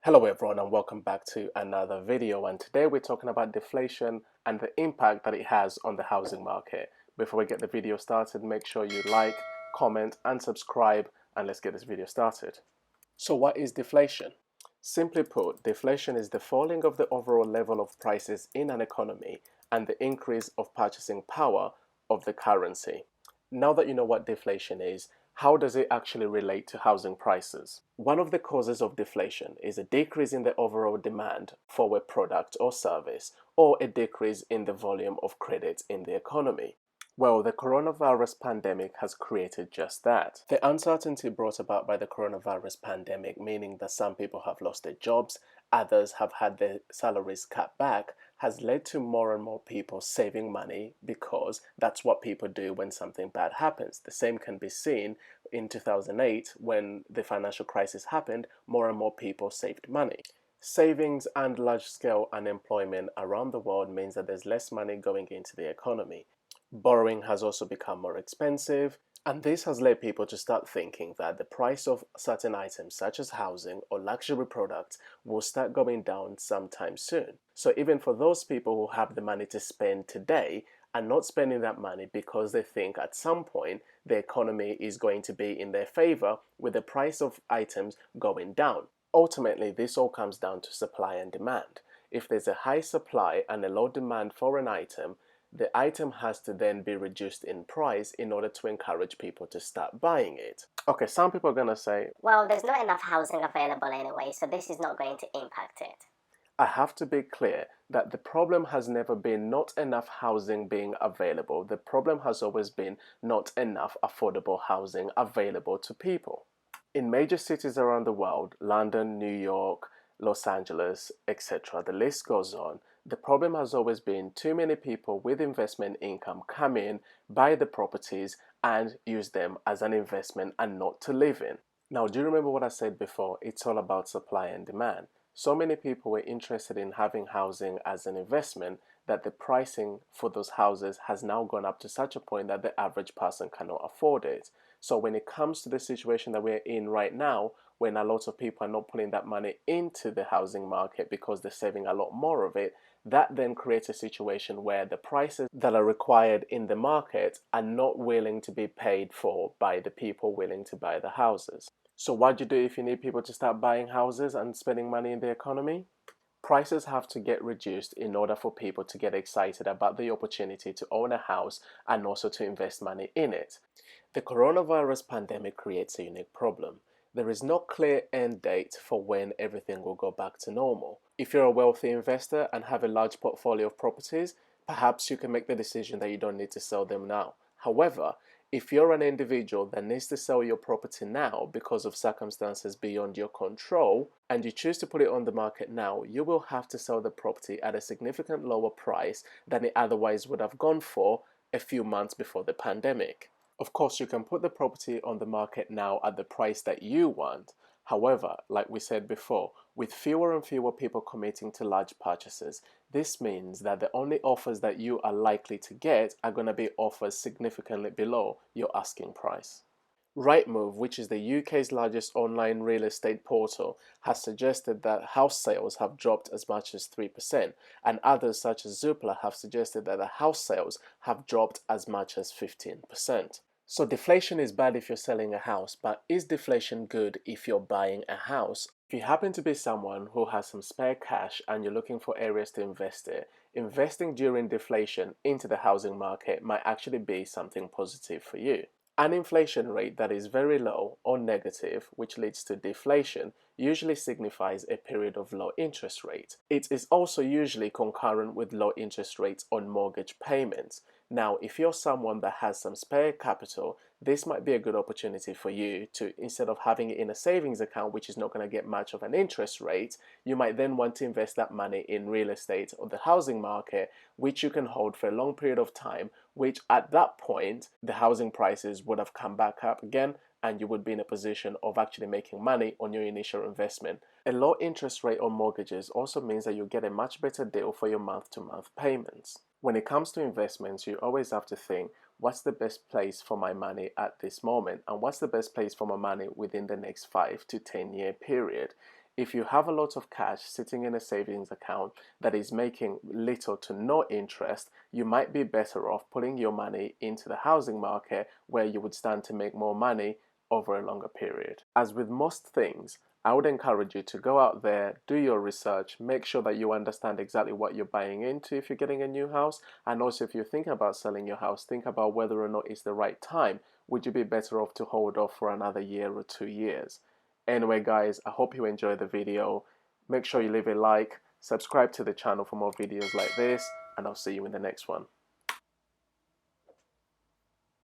Hello everyone and welcome back to another video, and today we're talking about deflation and the impact that it has on the housing market. Before we get the video started, make sure you like, comment and subscribe, and let's get this video started. So what is deflation? Simply put, deflation is the falling of the overall level of prices in an economy and the increase of purchasing power of the currency. Now that you know what deflation is, how does it actually relate to housing prices? One of the causes of deflation is a decrease in the overall demand for a product or service, or a decrease in the volume of credit in the economy. Well, the coronavirus pandemic has created just that. The uncertainty brought about by the coronavirus pandemic, meaning that some people have lost their jobs, others have had their salaries cut back, has led to more and more people saving money because that's what people do when something bad happens. The same can be seen in 2008 when the financial crisis happened. More and more people saved money. Savings and large-scale unemployment around the world means that there's less money going into the economy. Borrowing has also become more expensive, and this has led people to start thinking that the price of certain items such as housing or luxury products will start going down sometime soon. So even for those people who have the money to spend today are not spending that money because they think at some point the economy is going to be in their favor with the price of items going down. Ultimately, this all comes down to supply and demand. If there's a high supply and a low demand for an item, the item has to then be reduced in price in order to encourage people to start buying it. Okay, some people are going to say, well, there's not enough housing available anyway, so this is not going to impact it. I have to be clear that the problem has never been not enough housing being available. The problem has always been not enough affordable housing available to people. In major cities around the world, London, New York, Los Angeles, etc., the list goes on, the problem has always been too many people with investment income come in, buy the properties, and use them as an investment and not to live in. Now, do you remember what I said before? It's all about supply and demand. So many people were interested in having housing as an investment that the pricing for those houses has now gone up to such a point that the average person cannot afford it. So when it comes to the situation that we're in right now, when a lot of people are not putting that money into the housing market because they're saving a lot more of it, that then creates a situation where the prices that are required in the market are not willing to be paid for by the people willing to buy the houses. So what do you do if you need people to start buying houses and spending money in the economy? Prices have to get reduced in order for people to get excited about the opportunity to own a house and also to invest money in it. The coronavirus pandemic creates a unique problem. There is no clear end date for when everything will go back to normal. If you're a wealthy investor and have a large portfolio of properties, perhaps you can make the decision that you don't need to sell them now. However, if you're an individual that needs to sell your property now because of circumstances beyond your control, and you choose to put it on the market now, you will have to sell the property at a significant lower price than it otherwise would have gone for a few months before the pandemic. Of course, you can put the property on the market now at the price that you want. However, like we said before, with fewer and fewer people committing to large purchases, this means that the only offers that you are likely to get are going to be offers significantly below your asking price. Rightmove, which is the UK's largest online real estate portal, has suggested that house sales have dropped as much as 3%, and others such as Zoopla have suggested that the house sales have dropped as much as 15%. So deflation is bad if you're selling a house, but is deflation good if you're buying a house? If you happen to be someone who has some spare cash and you're looking for areas to invest in, investing during deflation into the housing market might actually be something positive for you. An inflation rate that is very low or negative, which leads to deflation, usually signifies a period of low interest rate. It is also usually concurrent with low interest rates on mortgage payments. Now, if you're someone that has some spare capital, this might be a good opportunity for you to, instead of having it in a savings account, which is not going to get much of an interest rate, you might then want to invest that money in real estate or the housing market, which you can hold for a long period of time, which at that point, the housing prices would have come back up again, and you would be in a position of actually making money on your initial investment. A low interest rate on mortgages also means that you get a much better deal for your month-to-month payments. When it comes to investments, you always have to think, what's the best place for my money at this moment, and what's the best place for my money within the next 5 to 10 year period. If you have a lot of cash sitting in a savings account that is making little to no interest, you might be better off putting your money into the housing market where you would stand to make more money over a longer period. As with most things, I would encourage you to go out there, do your research, make sure that you understand exactly what you're buying into if you're getting a new house, and also if you're thinking about selling your house, think about whether or not it's the right time. Would you be better off to hold off for another year or 2 years? Anyway, guys, I hope you enjoyed the video. Make sure you leave a like, subscribe to the channel for more videos like this, and I'll see you in the next one.